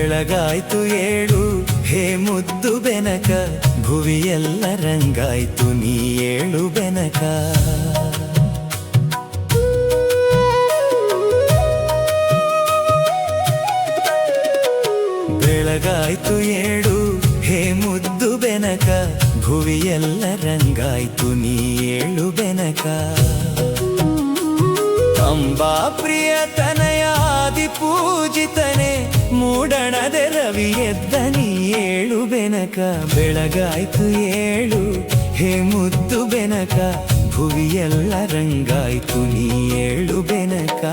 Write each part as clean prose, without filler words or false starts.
ಬೆಳಗಾಯ್ತು ಏಳು ಹೇ ಮುದ್ದು ಬೆನಕ, ಭುವಿಯೆಲ್ಲ ರಂಗಾಯ್ತು ನೀ ಏಳು ಬೆನಕ. ಬೆಳಗಾಯ್ತು ಏಳು ಹೇ ಮುದ್ದು ಬೆನಕ, ಭುವಿಯೆಲ್ಲ ರಂಗಾಯ್ತು ನೀ ಏಳು ಬೆನಕ. ಅಂಬಾ ಪ್ರಿಯತನಯ ಆದಿ ಪೂಜಿತನೆ, ಮೂಡಣದೆ ರವಿ ಎದ್ದ ನೀ ಏಳು ಬೆನಕ. ಬೆಳಗಾಯ್ತು ಏಳು ಹೇ ಮುದ್ದು ಬೆನಕ, ಭುವಿಯೆಲ್ಲ ರಂಗಾಯ್ತು ನೀ ಏಳು ಬೆನಕ.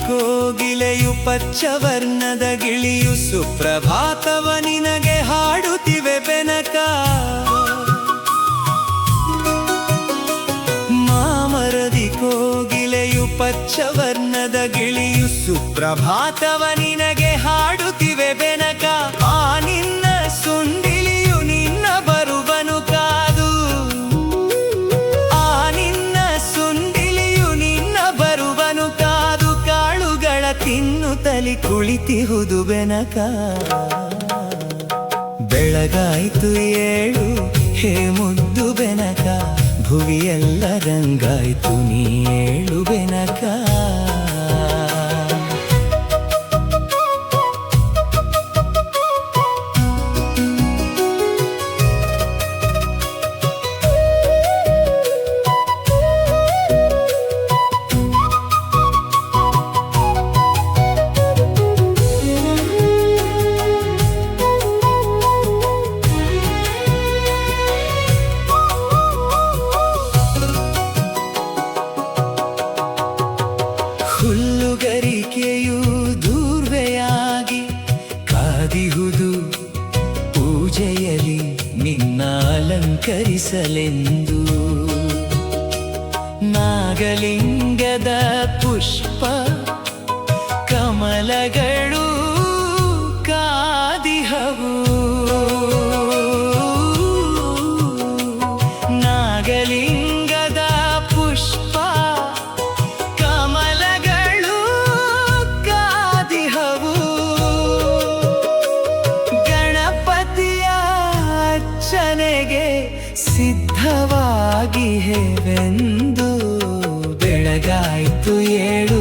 ಕೋಗಿಲೆಯು ಪಚ್ಚವರ್ಣದ ಗಿಳಿಯು ಸುಪ್ರಭಾತವ ನಿನಗೆ ಹಾಡುತ್ತಿವೆ ಬೆನಕ. ಮಾಮರದಿ ಕೋಗಿಲೆಯು ಪಚ್ಚವರ್ಣದ ಗಿಳಿಯು ಸುಪ್ರಭಾತವ ನಿನಗೆ ಹಾಡುತ್ತಿವೆ ಬೆನಕ. ಆ ನಿನ್ನ ಸುಂಡಿಲಿಯು ನಿನ್ನ ಬರುವನು ಕಾದು, ಆ ನಿನ್ನ ಸುಂಡಿಲಿಯು ನಿನ್ನ ಬರುವನು ಕಾದು, ಕಾಳುಗಳ ತಿನ್ನುತ್ತಲಿ ಕುಳಿತಿಹುದು ಬೆನಕ. ಬೆಳಗಾಯ್ತು ಏಳು ಹೇ ಮುದ್ದು ಬೆನಕ, ಭುವಿಯೆಲ್ಲ ರಂಗಾಯ್ತು ನೀ ಏಳು ಬೆನಕ. ಹುಲ್ಲುಗರಿಕೆಯು ದೂರ್ವೆಯಾಗಿ ಕಾದಿಹುದು ಪೂಜೆಯಲಿ ನಿನ್ನ ಅಲಂಕರಿಸಲೆಂದು. ನಾಗಲಿಂಗದ ಪುಷ್ಪ ಕಮಲಗಳು ಕಾದಿಹವು, ನಾಗಲಿಂಗದ ಪುಷ್ಪ ಅರ್ಚನೆಗೆ ಸಿದ್ಧವಾಗಿ ಹೇವೆಂದು. ಬೆಳಗಾಯ್ತು ಏಳು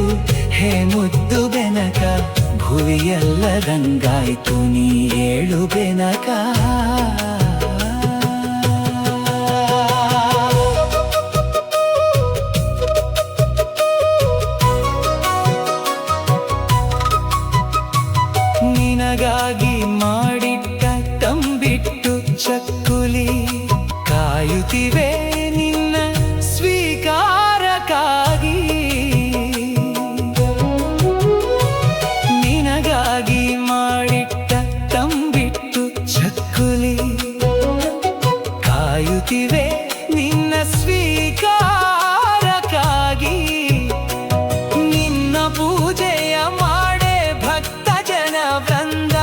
ಹೇ ಮುದ್ದು ಬೆನಕ, ಭುವಿಯೆಲ್ಲ ರಂಗಾಯ್ತು ನೀ ಏಳು ಬೆನಕ. ನಿನಗಾಗಿ ಮಾಡಿಟ್ಟ ತಂಬಿಟ್ಟು ಚಕ್ಕುಲಿ ಕಾಯುತ್ತಿವೆ ನಿನ್ನ ಸ್ವೀಕಾರಕ್ಕಾಗಿ. ನಿನಗಾಗಿ ಮಾಡಿಟ್ಟ ತಂಬಿಟ್ಟು ಚಕ್ಕುಲಿ ಕಾಯುತ್ತಿವೆ ನಿನ್ನ ಸ್ವೀಕಾರಕ್ಕಾಗಿ. ನಿನ್ನ ಪೂಜೆಯ ಮಾಡೆ ಭಕ್ತ ಜನ ವೃಂದ,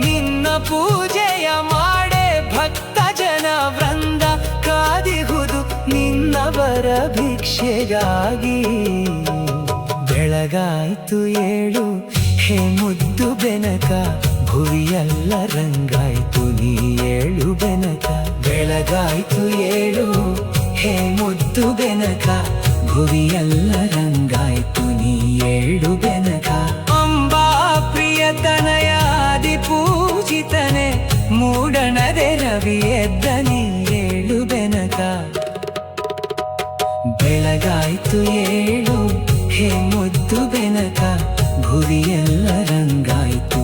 ನಿನ್ನ ಪೂಜೆಯ ಮಾಡೆ ಭಕ್ತ ಜನ ವೃಂದ, ಕಾದಿಹುದು ನಿನ್ನವರ ಭಿಕ್ಷೆಗಾಗಿ. ಬೆಳಗಾಯ್ತು ಏಳು ಹೇ ಮುದ್ದು ಬೆನಕ, ಭುವಿಯೆಲ್ಲ ರಂಗಾಯ್ತು ನೀ ಏಳು ಬೆನಕ. ಬೆಳಗಾಯ್ತು ಏಳು ಹೇ ಮುದ್ದು ಬೆನಕ, ಭುವಿಯೆಲ್ಲ ರಂಗಾಯ್ತು ನೀ ಏಳು ಬೆನಕ. ಅಂಬಾ ಪ್ರಿಯತನಯ ಆದಿ ಪೂಜಿತನೆ, ಮೂಡಣದೆ ರವಿ ಎದ್ದ ನೀ ಏಳು ಬೆನಕ. ಬೆಳಗಾಯ್ತು ಏಳು ಹೇ ಮುದ್ದು ಬೆನಕ, ಭುವಿಯೆಲ್ಲ ರಂಗಾಯ್ತು